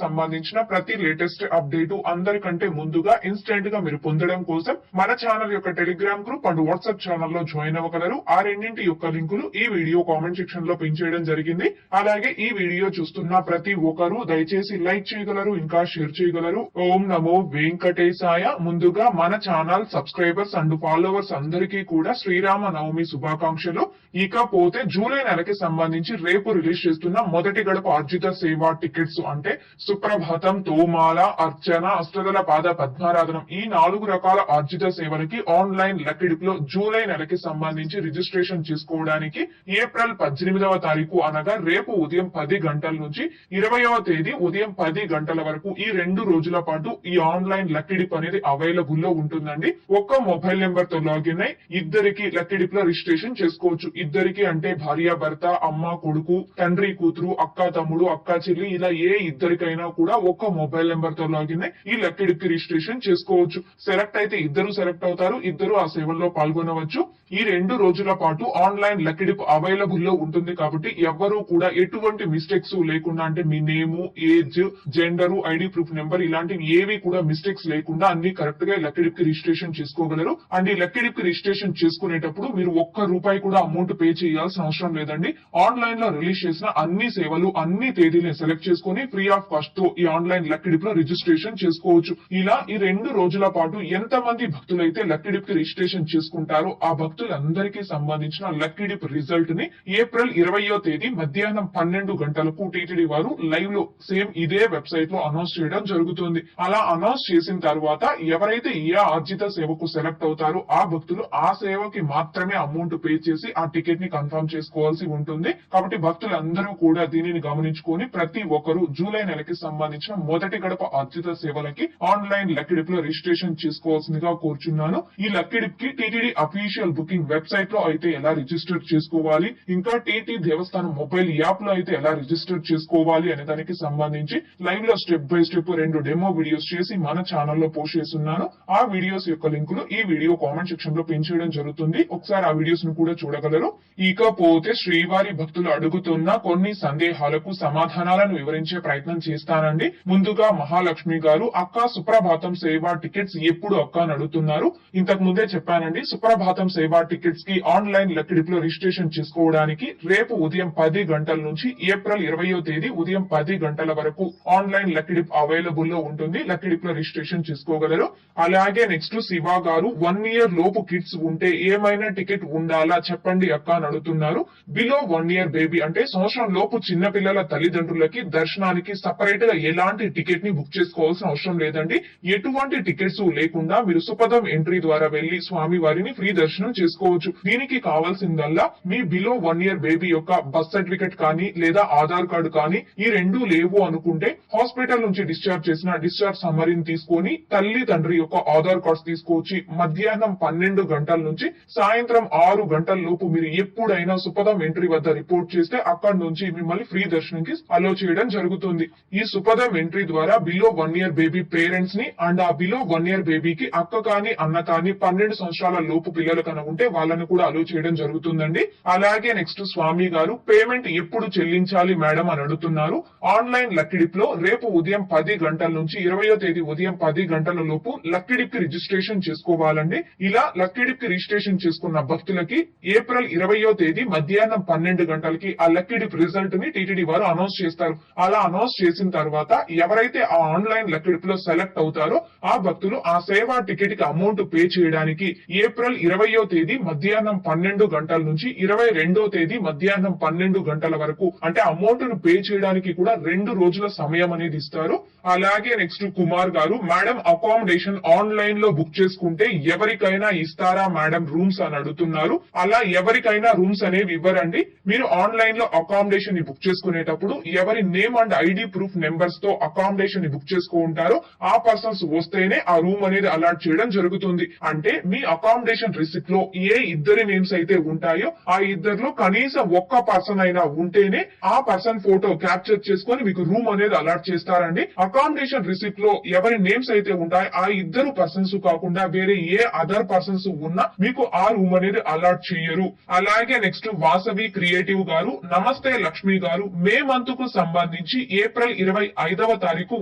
సంబంధించిన ప్రతి latest update అందరికంటే ముందుగా ఇన్స్టెంట్ గా మీరు పొందడం కోసం మన ఛానల్ యొక్క Telegram group and WhatsApp channel లో జాయిన్ అవ్వగలరు. ఆ రెండింటి యొక్క లింకులు ఈ వీడియో కామెంట్ సెక్షన్ లో పిన్ చేయడం జరిగింది. అలాగే ఈ వీడియో చూస్తున్న ప్రతి ఒక్కరూ దయచేసి లైక్ చేయగలరు, ఇంకా షేర్ చేయగలరు. ఓం నమో వెంకటేశాయ. ముందుగా మన ఛానల్ సబ్స్క్రైబర్స్ అండ్ ఫాలోవర్స్ అందరికీ కూడా శ్రీరామ నవమి శుభాకాంక్షలు. ఇకపోతే జూలై నెలకి సంబంధించి రేపు రిలీజ్ చేస్తున్న మొదటి గడప ఆర్జిత సేవా టికెట్స్ అంటే సుప్రభాతం, తోమాల, అర్చన, అష్టదల పాద పద్మారాధనం ఈ 4 రకాల ఆర్జిత సేవలకి ఆన్లైన్ లక్కిడిప్ లో జూలై నెలకి సంబంధించి రిజిస్ట్రేషన్ చేసుకోవడానికి ఏప్రిల్ 18వ తారీఖు అనగా రేపు ఉదయం 10 గంటల నుంచి 20వ తేదీ ఉదయం 10 గంటల వరకు ఈ 2 రోజుల పాటు ఈ ఆన్లైన్ లక్కిడిప్ అనేది అవైలబుల్ లో ఉంటుందండి. ఒక్క మొబైల్ నెంబర్ తో లాగిన్ అయి ఇద్దరికి లక్కిడిప్ లో రిజిస్ట్రేషన్ చేసుకోవచ్చు. ఇద్దరికి అంటే భార్య భర్త, అమ్మ కొడుకు, తండ్రి కూతురు, అక్క తమ్ముడు, అక్క చెల్లి ఇలా ఏ ఇద్దరికైనా కూడా ఒక్క మొబైల్ నెంబర్ తో లాగిన్ అయి ఈ లక్కిడిప్ కి రిజిస్ట్రేషన్ చేసుకోవచ్చు. సెలెక్ట్ అయితే ఇద్దరు సెలెక్ట్ అవుతారు, ఇద్దరు ఆ సేవల్లో పాల్గొనవచ్చు. ఈ 2 రోజుల పాటు ఆన్లైన్ లక్కిడిప్ అవైలబుల్ లో ఉంటుంది కాబట్టి ఎవ్వరూ కూడా ఎటువంటి మిస్టేక్స్ లేకుండా అంటే మీ name, age, gender, ID proof number ఇలాంటివి ఏవి కూడా మిస్టేక్స్ లేకుండా అన్ని కరెక్ట్ గా లక్కిడిప్ కి రిజిస్ట్రేషన్ చేసుకోగలరు. అండ్ ఈ లక్కిడిప్ కి రిజిస్ట్రేషన్ చేసుకునేటప్పుడు మీరు ఒక్క రూపాయి కూడా అమౌంట్ పే చేయాల్సిన అవసరం లేదండి. ఆన్లైన్ లో రిలీజ్ చేసిన అన్ని సేవలు అన్ని తేదీలను సెలెక్ట్ చేసుకుని ఫ్రీ ఆఫ్ కాస్ట్ తో ఈ ఆన్లైన్ లక్కిడిప్ లో రిజిస్ట్రేషన్ చేసుకోవచ్చు. ఇలా ఈ 2 రోజుల పాటు ఎంతమంది భక్తులైతే లక్కిడిప్ కి రిజిస్ట్రేషన్ చేసుకుంటారో ఆ భక్తులందరికీ సంబంధించిన లక్కిడిప్ రిజల్ట్ ని ఏప్రిల్ 20వ తేదీ మధ్యాహ్నం 12 గంటలకు టీటీడీ వారు లైవ్ లో సేమ్ ఇదే వెబ్సైట్ లో అనౌన్స్ చేయడం జరుగుతుంది. అలా అనౌన్స్ చేసిన తర్వాత ఎవరైతే ఏ ఆర్జిత సేవకు సెలెక్ట్ అవుతారో ఆ భక్తులు ఆ సేవకి మాత్రమే అమౌంట్ పే చేసి ఆ టికెట్ ని కన్ఫర్మ్ చేసుకోవాల్సి ఉంటుంది. కాబట్టి భక్తులందరూ కూడా దీనిని గమనించుకొని ప్రతి ఒక్కరూ జూలై నెలకి సంబంధించిన మొదటి గడప ఆర్జిత సేవలకి ఆన్లైన్ లక్కిడిప్ లో రిజిస్ట్రేషన్ చేసుకోవాల్సిందిగా కోరుచున్నాను. ఈ లక్కిడిప్ కి టీటీడీ అఫీషియల్ బుకింగ్ వెబ్సైట్ లో అయితే ఎలా రిజిస్టర్ చేసుకోవాలి, ఇంకా టీటీ దేవస్థానం మొబైల్ యాప్ లో అయితే ఎలా రిజిస్టర్ చేసుకోవాలి అనే దానికి సంబంధించి లైవ్ లో step by step 2 demo videos చేసి మన ఛానల్లో పోస్ట్ చేస్తున్నాను. ఆ వీడియోస్ యొక్క లింకులు ఈ వీడియో కామెంట్ సెక్షన్ లో పిన్ చేయడం జరుగుతుంది. ఒకసారి ఆ వీడియోస్ ను కూడా చూడగలరు. ఇకపోతే శ్రీవారి భక్తులు అడుగుతున్న కొన్ని సందేహాలకు సమాధానాలను వివరించే ప్రయత్నం చేస్తానండి. ముందుగా మహాలక్ష్మి గారు, అక్క సుప్రభాతం సేవా టికెట్స్ ఎప్పుడు అక్క అని అడుగుతున్నారు. ఇంతకు ముందే చెప్పానండి, సుప్రభాతం సేవా టికెట్స్ కి ఆన్లైన్ లక్కిడిప్ లో రిజిస్ట్రేషన్ చేసుకోవడానికి రేపు ఉదయం 10 గంటల నుంచి ఏప్రిల్ 20వ తేదీ ఉదయం 10 గంటల వరకు ఆన్లైన్ లక్కిడిప్ అవైలబుల్ లో ఉంటుంది. లక్కిడిప్ లో రిజిస్ట్రేషన్ చేసుకోగలరు. అలాగే నెక్స్ట్ శివ గారు, 1 ఇయర్ లోపు కిడ్స్ ఉంటే ఏమైనా టికెట్ ఉండాలా చెప్పండి అక్క అని అడుగుతున్నారు. బిలో 1 ఇయర్ బేబీ అంటే సంవత్సరం లోపు చిన్న పిల్లల తల్లిదండ్రులకి దర్శనానికి సపరేట్ గా ఎలాంటి టికెట్ ని బుక్ చేసుకోవాల్సిన అవసరం లేదండి. ఎటువంటి టికెట్స్ లేకుండా మీరు సుపథం ఎంట్రీ ద్వారా వెళ్లి స్వామి వారిని ఫ్రీ దర్శనం చేసుకోవచ్చు. దీనికి కావాల్సిందల్లా మీ బిలో 1 ఇయర్ బేబీ యొక్క బర్త్ సర్టిఫికెట్ కానీ లేదా ఆధార్ కార్డు కానీ ఈ 2 లేవు అనుకుంటే హాస్పిటల్ నుంచి డిశ్చార్జ్ చేసిన డిశ్చార్జ్ సమ్మరీని తీసుకొని తల్లి తండ్రి యొక్క ఆధార్ కార్డ్స్ తీసుకొచ్చి మధ్యాహ్నం 12 గంటల నుంచి సాయంత్రం 6 గంటల లోపు మీరు ఎప్పుడైనా సుపథం ఎంట్రీ వద్ద రిపోర్ట్ చేస్తే అక్కడి నుంచి మిమ్మల్ని ఫ్రీ దర్శనంకి అలో చేయడం జరుగుతుంది. ఈ సుపథం ఎంట్రీ ద్వారా బిలో 1 ఇయర్ బేబీ పేరెంట్స్ ని అండ్ ఆ బిలో 1 ఇయర్ బేబీకి అక్క కానీ అన్న కానీ 12 సంవత్సరాల లోపు పిల్లలు కన్నా ఉంటే వాళ్ళని కూడా అలో చేయడం జరుగుతుందండి. అలాగే నెక్స్ట్ స్వామి గారు, పేమెంట్ ఎప్పుడు చెల్లించాలి మేడం అని అడుగుతున్నారు. ఆన్లైన్ లక్కిడిప్ లో రేపు ఉదయం 10 గంటల నుంచి 20వ తేదీ ఉదయం 10 గంటల లోపు లక్కిడిప్ కి రిజిస్ట్రేషన్ చేసుకోవాలండి. ఇలా లక్కిడిప్ కి రిజిస్ట్రేషన్ చేసుకున్న భక్తులకి ఏప్రిల్ 20వ తేదీ మధ్యాహ్నం 12 గంటలకి ఆ లక్కిడిప్ రిజల్ట్ ని టీటీడీ వారు అనౌన్స్ చేస్తారు. అలా అనౌన్స్ చేసిన తర్వాత ఎవరైతే ఆ ఆన్లైన్ లక్కిడిప్ లో సెలెక్ట్ అవుతారో ఆ భక్తులు ఆ సేవా టికెట్ కి అమౌంట్ పే చేయడానికి ఏప్రిల్ 20వ తేదీ మధ్యాహ్నం 12 గంటల నుంచి 22వ తేదీ మధ్యాహ్నం 12 గంటల వరకు అంటే అమౌంట్ ను పే చేయడానికి కూడా 2 రోజుల సమయం అనేది ఇస్తారు. అలాగే నెక్స్ట్ కుమార్ గారు, మేడం అకామిడేషన్ ఆన్లైన్ లో బుక్ చేసుకుంటే ఎవరికైనా ఇస్తారా మేడం రూమ్స్ అని అడుగుతున్నారు. అలా ఎవరికైనా రూమ్స్ అనేవి ఇవ్వరండి. మీరు ఆన్లైన్ లో అకామిడేషన్ ని బుక్ చేసుకునేటప్పుడు ఎవరి name and ID proof numbers తో అకామిడేషన్ ని బుక్ చేసుకుంటారో ఆ పర్సన్స్ వస్తేనే ఆ రూమ్ అనేది అలాట్ చేయడం జరుగుతుంది. అంటే మీ అకామిడేషన్ రిసిప్ట్ లో ఏ ఇద్దరి నేమ్స్ అయితే ఉంటాయో ఆ ఇద్దరిలో కనీసం ఒక్క పర్సన్ అయినా ఉంటేనే ఆ పర్సన్ ఫోటో క్యాప్చర్ చేసుకొని మీకు రూమ్ అనేది అలాట్ చేస్తారండి. అకామిడేషన్ రిసిప్ట్ లో ఎవరి నేమ్స్ అయితే ఉంటాయో ఆ ఇద్దరు పర్సన్స్ కాకుండా వేరే ఏ అదర్ పర్సన్స్ ఉన్నా మీకు ఆ రూమ్ అనేది అలాట్ చేయరు. అలాగే నెక్స్ట్ వాసవి క్రియేటివ్ గారు, నమస్తే లక్ష్మి గారు, మే మంత్ కు సంబంధించి ఏప్రిల్ 25వ తారీఖు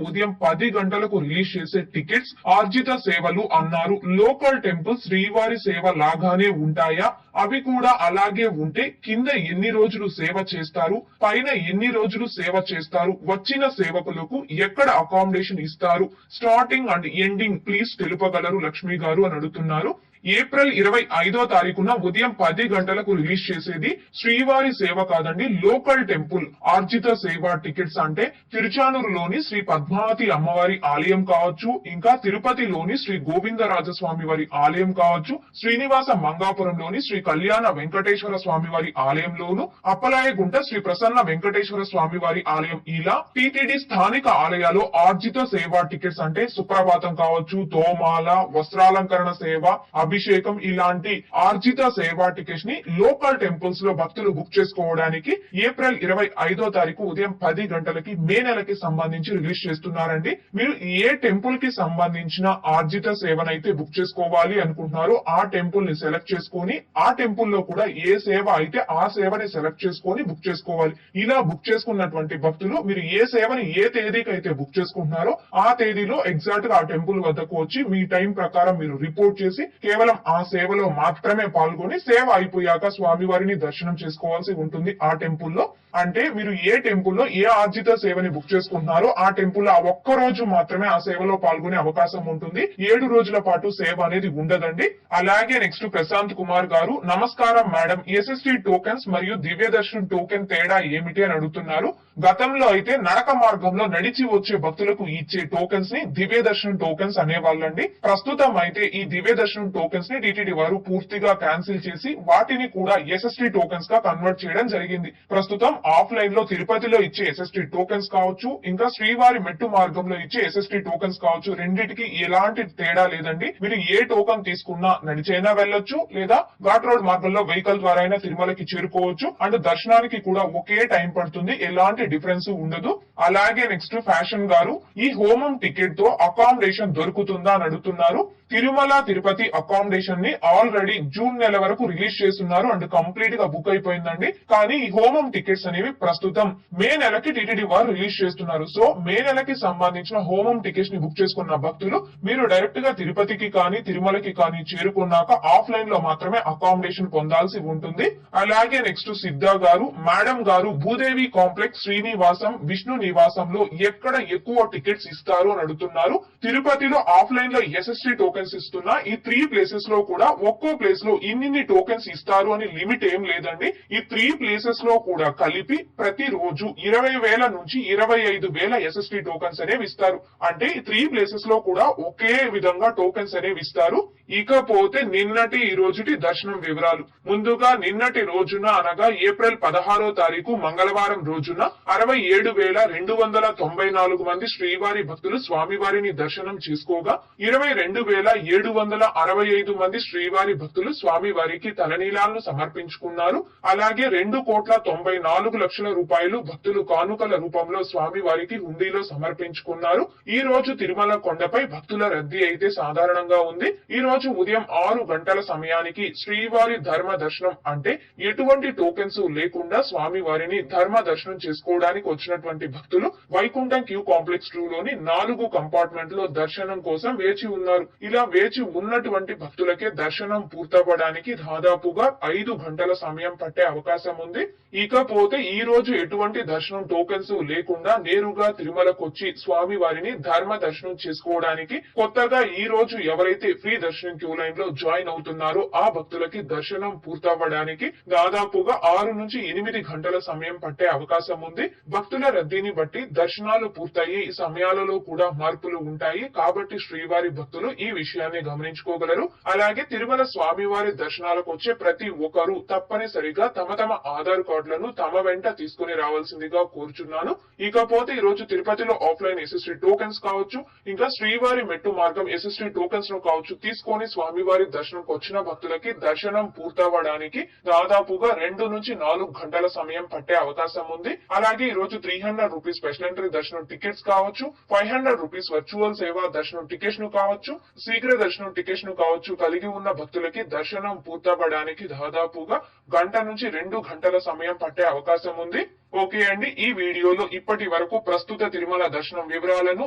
ఉదయం 10 గంటలకు రిలీజ్ చేసే టికెట్స్ ఆర్జిత సేవలు అన్నారు. లోకల్ టెంపుల్ శ్రీవారి సేవ లాగానే ఉంటాయా? అవి కూడా అలాగే ఉంటే కింద ఎన్ని రోజులు సేవ చేస్తారు, పైన ఎన్ని రోజులు సేవ చేస్తారు, వచ్చిన సేవకులకు ఎక్కడ అకామిడేషన్ ఇస్తారు, స్టార్టింగ్ అండ్ ఎండింగ్ ప్లీజ్ తెలుపగలరు లక్ష్మి గారు అని అడుగుతున్నారు. ఏప్రిల్ 25వ తారీఖున ఉదయం 10 గంటలకు రిలీజ్ చేసేది శ్రీవారి సేవ కాదండి, లోకల్ టెంపుల్ ఆర్జిత సేవ టికెట్స్. అంటే తిరుచానూరులోని శ్రీ పద్మావతి అమ్మవారి ఆలయం కావచ్చు, ఇంకా తిరుపతిలోని శ్రీ గోవిందరాజస్వామి వారి ఆలయం కావచ్చు, శ్రీనివాస మంగాపురంలోని శ్రీ కళ్యాణ వెంకటేశ్వర స్వామి వారి ఆలయంలోను, అప్పలాయగుంట శ్రీ ప్రసన్న వెంకటేశ్వర స్వామి వారి ఆలయం, ఇలా టిటిడి స్థానిక ఆలయాల్లో ఆర్జిత సేవ టికెట్స్ అంటే సుప్రభాతం కావచ్చు, తోమాల, వస్త్రాలంకరణ సేవ, అభిషేకం ఇలాంటి ఆర్జిత సేవా టికెట్స్ ని లోకల్ టెంపుల్స్ లో భక్తులు బుక్ చేసుకోవడానికి ఏప్రిల్ 25వ తారీఖు ఉదయం 10 గంటలకి మే నెలకి సంబంధించి రిలీజ్ చేస్తున్నారండి. మీరు ఏ టెంపుల్ కి సంబంధించిన ఆర్జిత సేవనైతే బుక్ చేసుకోవాలి అనుకుంటున్నారో ఆ టెంపుల్ ని సెలెక్ట్ చేసుకొని ఆ టెంపుల్ లో కూడా ఏ సేవ అయితే ఆ సేవని సెలెక్ట్ చేసుకొని బుక్ చేసుకోవాలి. ఇలా బుక్ చేసుకున్నటువంటి భక్తులు మీరు ఏ సేవని ఏ తేదీకి అయితే బుక్ చేసుకుంటున్నారో ఆ తేదీలో ఎగ్జాక్ట్ గా ఆ టెంపుల్ వద్దకు వచ్చి మీ టైం ప్రకారం మీరు రిపోర్ట్ చేసి కేవలం ఆ సేవలో మాత్రమే పాల్గొని సేవ అయిపోయాక స్వామివారిని దర్శనం చేసుకోవాల్సి ఉంటుంది ఆ టెంపుల్లో. అంటే మీరు ఏ టెంపుల్లో ఏ ఆర్జిత సేవని బుక్ చేసుకుంటున్నారో ఆ టెంపుల్లో ఆ ఒక్క రోజు మాత్రమే ఆ సేవలో పాల్గొనే అవకాశం ఉంటుంది. 7 రోజుల పాటు సేవ అనేది ఉండదండి. అలాగే నెక్స్ట్ ప్రశాంత్ కుమార్ గారు, నమస్కారం మేడం, ఎస్ఎస్టీ టోకెన్స్ మరియు దివ్య దర్శనం టోకెన్ తేడా ఏమిటి అని అడుగుతున్నారు. గతంలో అయితే నడక మార్గంలో నడిచి వచ్చే భక్తులకు ఇచ్చే టోకెన్స్ ని దివ్య దర్శనం టోకెన్స్ అనేవాళ్ళండి. ప్రస్తుతం అయితే ఈ దివ్య దర్శనం టోకెన్స్ ని టిటిడి వారు పూర్తిగా క్యాన్సిల్ చేసి వాటిని కూడా ఎస్ఎస్టీ టోకెన్స్ గా కన్వర్ట్ చేయడం జరిగింది. ప్రస్తుతం ఆఫ్లైన్ లో తిరుపతిలో ఇచ్చే ఎస్ఎస్టీ టోకెన్స్ కావచ్చు, ఇంకా శ్రీవారి మెట్టు మార్గంలో ఇచ్చే ఎస్ఎస్టీ టోకెన్స్ కావచ్చు, రెండింటికి ఎలాంటి తేడా లేదండి. మీరు ఏ టోకెన్ తీసుకున్నా నడిచైనా వెళ్ళొచ్చు, లేదా ఘాట్ రోడ్ మార్గంలో వెహికల్ ద్వారా అయినా తిరుమలకి చేరుకోవచ్చు. అండ్ దర్శనానికి కూడా ఒకే టైం పడుతుంది, ఎలాంటి డిఫరెన్స్ ఉండదు. అలాగే నెక్స్ట్ ఫ్యాషన్ గారు, ఈ హోమం టికెట్ తో అకామిడేషన్ దొరుకుతుందా అని అడుగుతున్నారు. తిరుమల తిరుపతి అకామిడేషన్ ని ఆల్రెడీ జూన్ నెల వరకు రిలీజ్ చేస్తున్నారు అండ్ కంప్లీట్ గా బుక్ అయిపోయిందండి. కానీ ఈ హోమం టికెట్స్ అనేవి ప్రస్తుతం మే నెలకి టిటిడి వారు రిలీజ్ చేస్తున్నారు. సో మే నెలకి సంబంధించిన హోమం టికెట్స్ ని బుక్ చేసుకున్న భక్తులు మీరు డైరెక్ట్ గా తిరుపతికి కానీ తిరుమలకి కానీ చేరుకున్నాక ఆఫ్లైన్ లో మాత్రమే అకామిడేషన్ పొందాల్సి ఉంటుంది. అలాగే నెక్స్ట్ సిద్ధ గారు, మేడం గారు, భూదేవి కాంప్లెక్స్, శ్రీనివాసం, విష్ణు నివాసంలో ఎక్కడ ఎక్కువ టికెట్స్ ఇస్తారు అని అడుగుతున్నారు. తిరుపతిలో ఆఫ్లైన్ లో ఎస్ఎస్టీ టోకెన్స్ ఇస్తున్నా ఈ 3 ప్లేసెస్ లో కూడా ఒక్కో ప్లేస్ లో ఇన్ని టోకెన్స్ ఇస్తారు అని లిమిట్ ఏం లేదండి. ఈ 3 ప్లేసెస్ లో కూడా కలిపి ప్రతిరోజు 20,000 నుంచి 25,000 ఎస్ఎస్టీ టోకెన్స్ అనేవి ఇస్తారు. అంటే ఈ 3 ప్లేసెస్ లో కూడా ఒకే విధంగా టోకెన్స్ అనేవి ఇస్తారు. ఇకపోతే నిన్నటి ఈ రోజుటి దర్శనం వివరాలు. ముందుగా నిన్నటి రోజున అనగా ఏప్రిల్ 16వ తారీఖు మంగళవారం రోజున 67,294 మంది శ్రీవారి భక్తులు స్వామివారిని దర్శనం చేసుకోగా 22,765 మంది శ్రీవారి భక్తులు స్వామివారికి తలనీలాలను సమర్పించుకున్నారు. అలాగే 2,94,00,000 రూపాయలు భక్తులు కానుకల రూపంలో స్వామివారికి హుండీలో సమర్పించుకున్నారు. ఈ రోజు తిరుమల కొండపై భక్తుల రద్దీ అయితే సాధారణంగా ఉంది. ఈ రోజు ఉదయం 6 గంటల సమయానికి శ్రీవారి ధర్మ దర్శనం అంటే ఎటువంటి టోకెన్స్ లేకుండా స్వామివారిని ధర్మ దర్శనం చేసుకోవడానికి వచ్చినటువంటి భక్తులు వైకుంఠం క్యూ కాంప్లెక్స్ 2 లోని 4 కంపార్ట్మెంట్ లో దర్శనం కోసం వేచి ఉన్నారు. ఇలా వేచి ఉన్నటువంటి భక్తులకే దర్శనం పూర్తవ్వడానికి దాదాపుగా 5 గంటల సమయం పట్టే అవకాశం ఉంది. ఇకపోతే ఈ రోజు ఎటువంటి దర్శనం టోకెన్స్ లేకుండా నేరుగా తిరుమలకు వచ్చి స్వామి వారిని ధర్మ దర్శనం చేసుకోవడానికి కొత్తగా ఈ రోజు ఎవరైతే ఫ్రీ దర్శనం క్యూ లైన్ లో జాయిన్ అవుతున్నారో ఆ భక్తులకి దర్శనం పూర్తవ్వడానికి దాదాపుగా 6 నుంచి 8 గంటల సమయం పట్టే అవకాశం ఉంది. భక్తుల రద్దీని బట్టి దర్శనాలు పూర్తయ్యే ఈ సమయాలలో కూడా మార్పులు ఉంటాయి. కాబట్టి శ్రీవారి భక్తులు ఈ విషయాన్ని గమనించుకోగలరు. అలాగే తిరుమల స్వామివారి దర్శనాలకు వచ్చే ప్రతి ఒక్కరూ తప్పనిసరిగా తమ తమ ఆధార్ కార్డులను తమ వెంట తీసుకుని రావాల్సిందిగా కోరుచున్నాను. ఇకపోతే ఈ రోజు తిరుపతిలో ఆఫ్లైన్ ఎస్ఎస్టీ టోకెన్స్ కావచ్చు, ఇంకా శ్రీవారి మెట్టు మార్గం ఎస్ఎస్టీ టోకెన్స్ ను కావచ్చు తీసుకొని స్వామివారి దర్శనంకు వచ్చిన భక్తులకి దర్శనం పూర్తవ్వడానికి దాదాపుగా 2 నుంచి 4 గంటల సమయం పట్టే అవకాశం ఉంది. అలాగే ఈ రోజు 300 రూపీస్ స్పెషల్ ఎంట్రీ దర్శనం టికెట్స్ కావచ్చు, 500 రూపీస్ వర్చువల్ సేవా దర్శనం టికెట్స్ ను కావచ్చు, శీఘ్ర దర్శనం టికెట్స్ ను కావచ్చు కలిగి ఉన్న భక్తులకి దర్శనం పూర్తవ్వడానికి దాదాపుగా 1 నుంచి 2 గంటల సమయం పట్టే అవకాశం ఉంది. ఓకే అండి, ఈ వీడియోలో ఇప్పటి వరకు ప్రస్తుత తిరుమల దర్శనం వివరాలను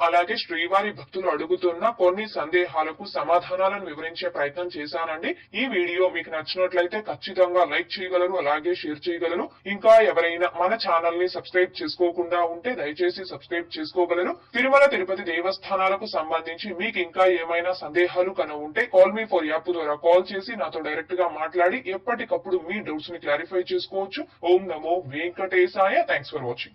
అలాగే శ్రీవారి భక్తులు అడుగుతున్న కొన్ని సందేహాలకు సమాధానాలను వివరించే ప్రయత్నం చేశానండి. ఈ వీడియో మీకు నచ్చినట్లయితే ఖచ్చితంగా లైక్ చేయగలరు, అలాగే షేర్ చేయగలరు. ఇంకా ఎవరైనా మన ఛానల్ ని సబ్స్క్రైబ్ చేసుకోకుండా ఉంటే దయచేసి సబ్స్క్రైబ్ చేసుకోగలరు. తిరుమల తిరుపతి దేవస్థానాలకు సంబంధించి మీకు ఇంకా ఏమైనా సందేహాలు కనుక ఉంటే కాల్ మీ ఫర్ యాప్ ద్వారా కాల్ చేసి నాతో డైరెక్ట్ గా మాట్లాడి ఎప్పటికప్పుడు మీ డౌట్స్ ని క్లారిఫై చేసుకోవచ్చు. ఓం నమో వెంకటేశాయ. Thanks for watching.